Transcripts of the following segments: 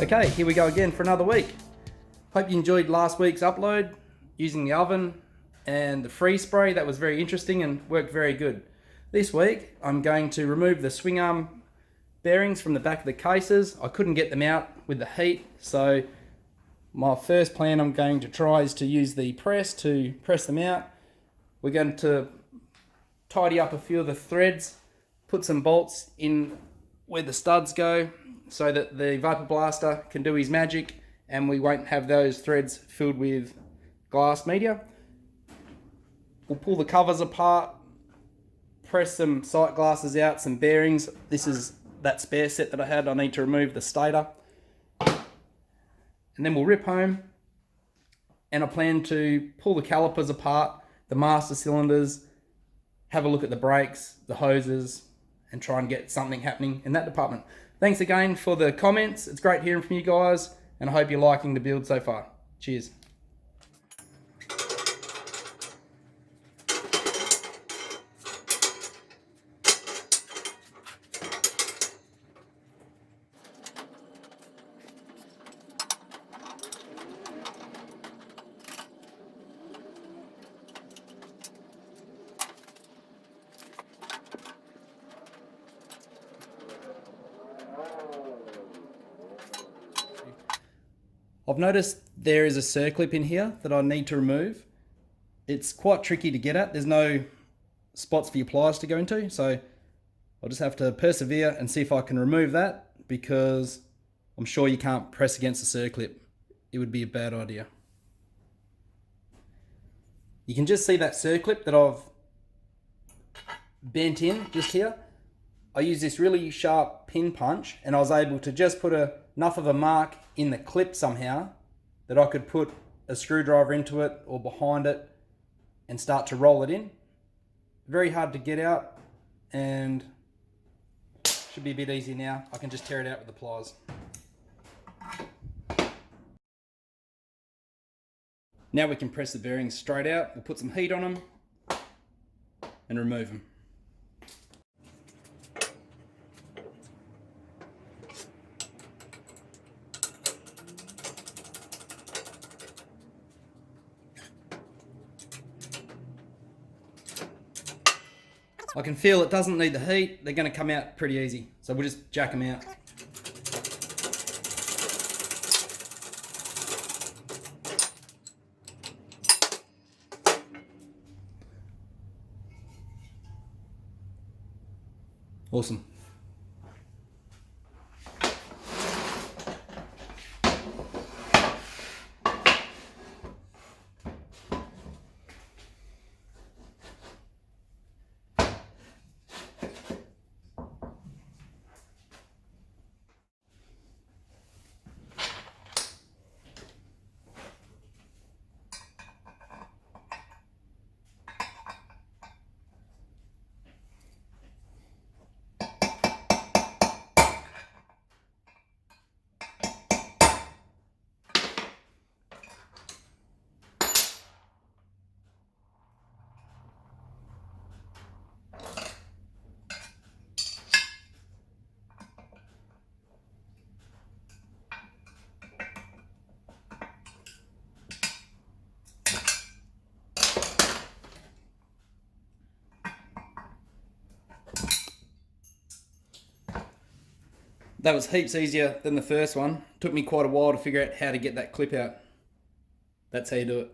Okay, here we go again for another week. Hope you enjoyed last week's upload using the oven and the freeze spray. That was very interesting and worked very good. This week I'm going to remove the Swingarm bearings from the back of the cases. I couldn't get them out with the heat, so my first plan I'm going to try is to use the press to press them out. We're going to tidy up a few of the threads, put some bolts in where the studs go so that the Vapour blaster can do his magic and we won't have those threads filled with glass media. We'll pull the covers apart, press some sight glasses out, some bearings. This is that spare set that I had. I need to remove the stator. And then we'll rip home, and I plan to pull the calipers apart, the master cylinders, have a look at the brakes, the hoses, and try and get something happening in that department. Thanks again for the comments. It's great hearing from you guys, and I hope you're liking the build so far. Cheers. I've noticed there is a circlip in here that I need to remove. It's quite tricky to get at. There's no spots for your pliers to go into, so I'll just have to persevere and see if I can remove that, because I'm sure you can't press against the circlip. It would be a bad idea. You can just see that circlip that I've bent in just here. I used this really sharp pin punch and I was able to just put enough of a mark in the clip somehow that I could put a screwdriver into it or behind it and start to roll it in. Very hard to get out, and should be a bit easy now. I can just tear it out with the pliers. Now we can press the bearings straight out. We'll put some heat on them and remove them. I can feel it doesn't need the heat. They're going to come out pretty easy. So we'll just jack them out. Awesome. That was heaps easier than the first one. Took me quite a while to figure out how to get that clip out. That's how you do it.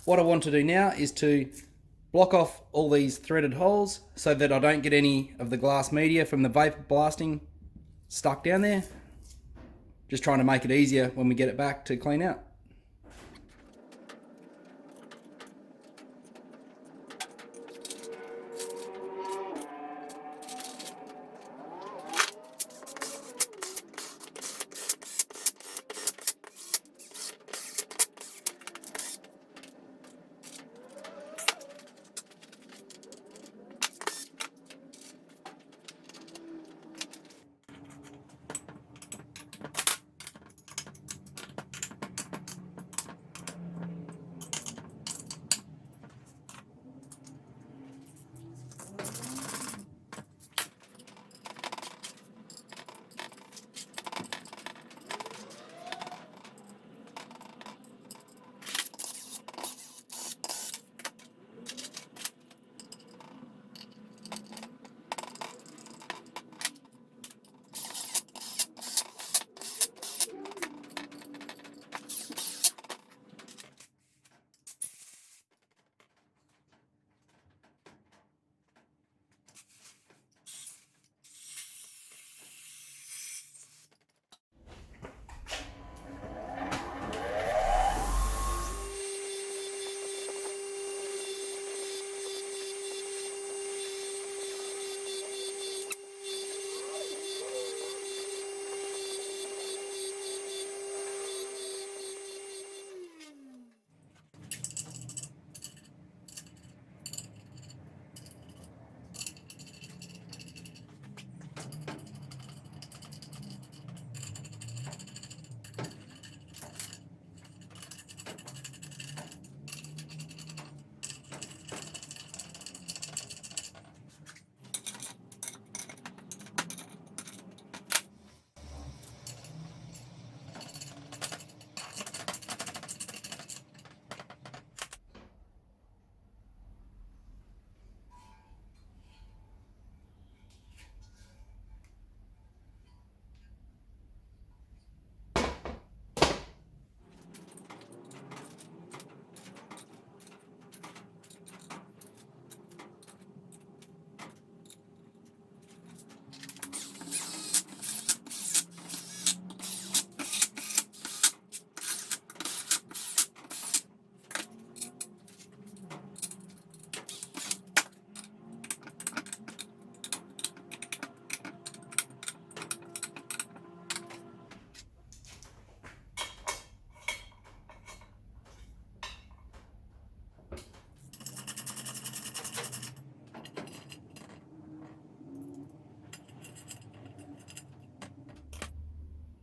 What I want to do now is to block off all these threaded holes so that I don't get any of the glass media from the vapor blasting stuck down there. Just trying to make it easier when we get it back to clean out.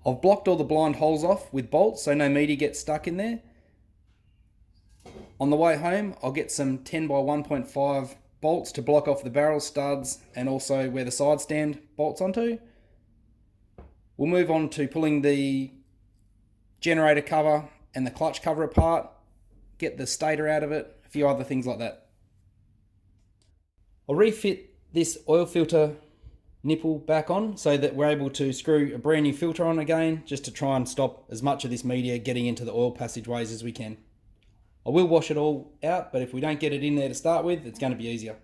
I've blocked all the blind holes off with bolts so no media gets stuck in there. On the way home, I'll get some 10 by 1.5 bolts to block off the barrel studs and also where the side stand bolts onto. We'll move on to pulling the generator cover and the clutch cover apart, get the stator out of it, a few other things like that. I'll refit this oil filter nipple back on so that we're able to screw a brand new filter on again, just to try and stop as much of this media getting into the oil passageways as we can. I will wash it all out, but if we don't get it in there to start with, it's going to be easier.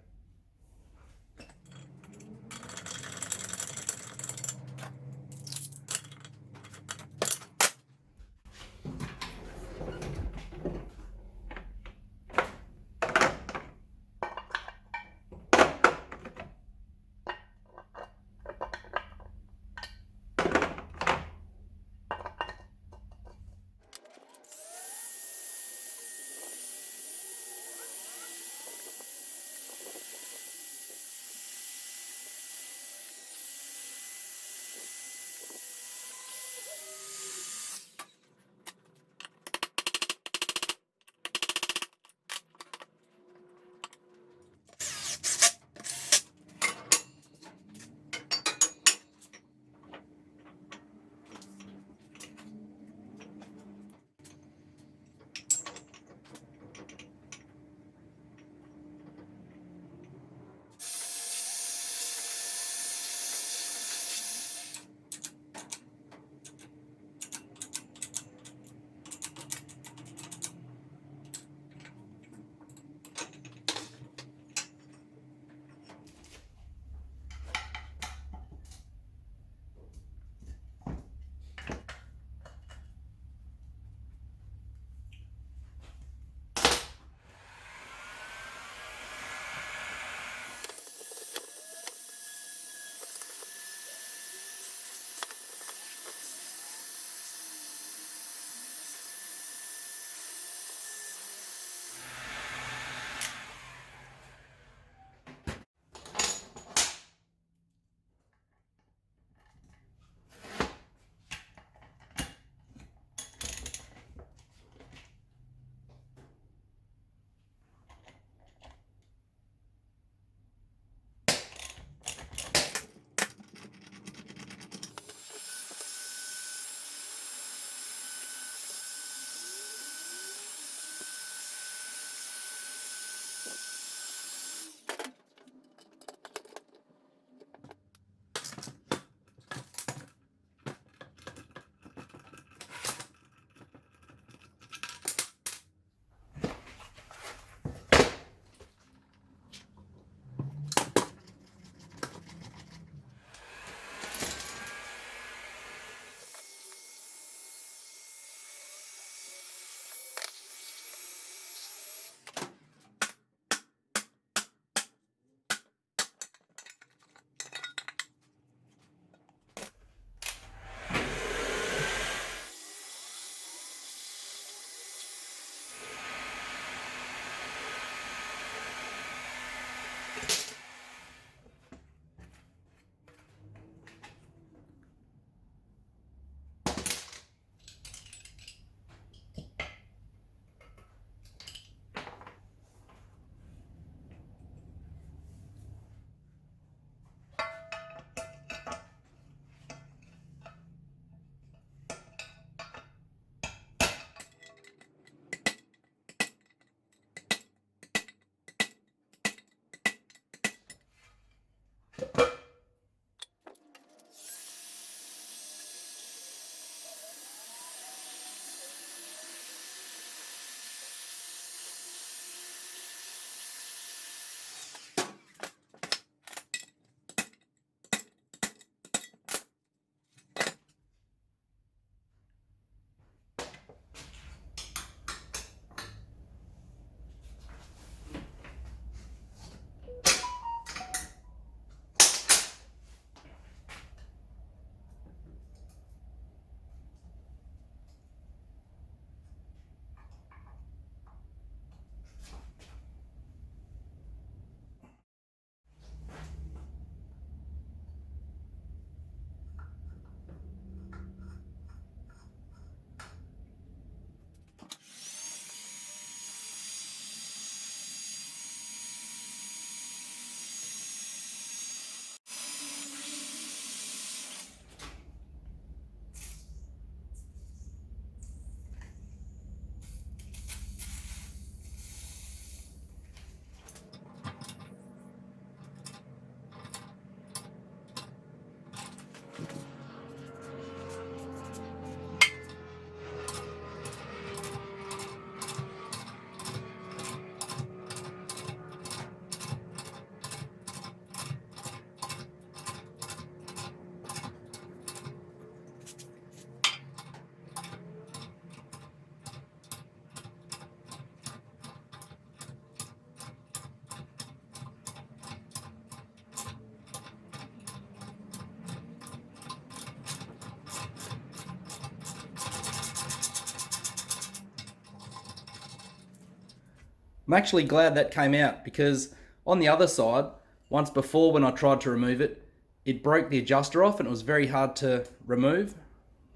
I'm actually glad that came out, because on the other side, once before when I tried to remove it, it broke the adjuster off and it was very hard to remove.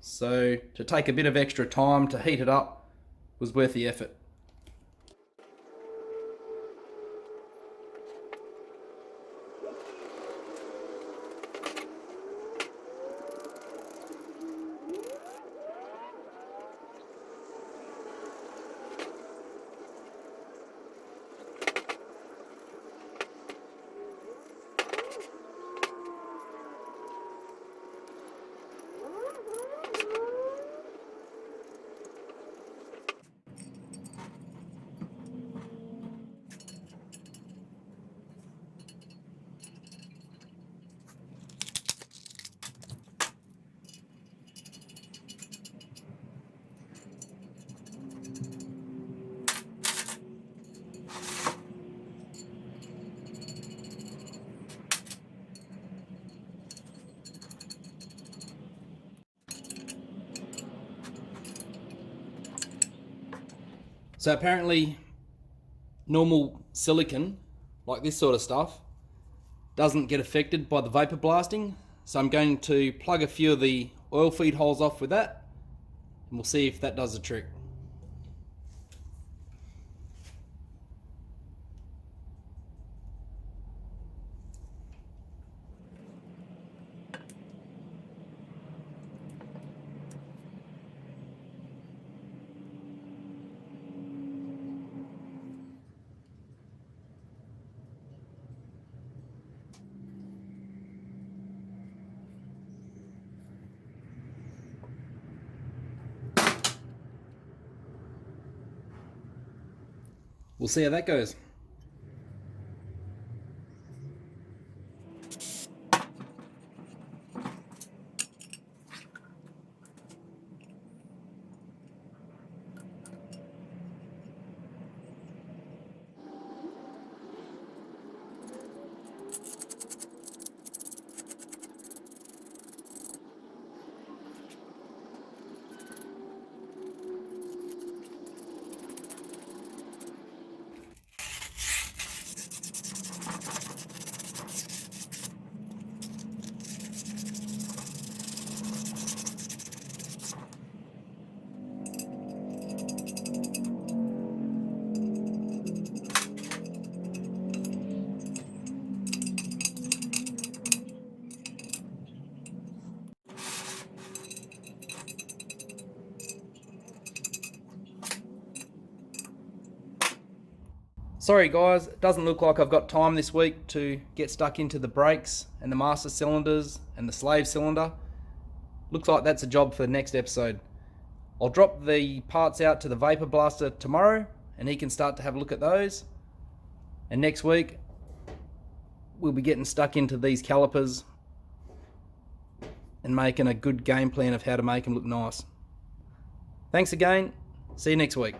So to take a bit of extra time to heat it up was worth the effort. So apparently normal silicon, like this sort of stuff, doesn't get affected by the vapor blasting. So I'm going to plug a few of the oil feed holes off with that, and we'll see if that does the trick. We'll see how that goes. Sorry guys, it doesn't look like I've got time this week to get stuck into the brakes and the master cylinders and the slave cylinder. Looks like that's a job for the next episode. I'll drop the parts out to the vapor blaster tomorrow and he can start to have a look at those. And next week we'll be getting stuck into these calipers and making a good game plan of how to make them look nice. Thanks again. See you next week.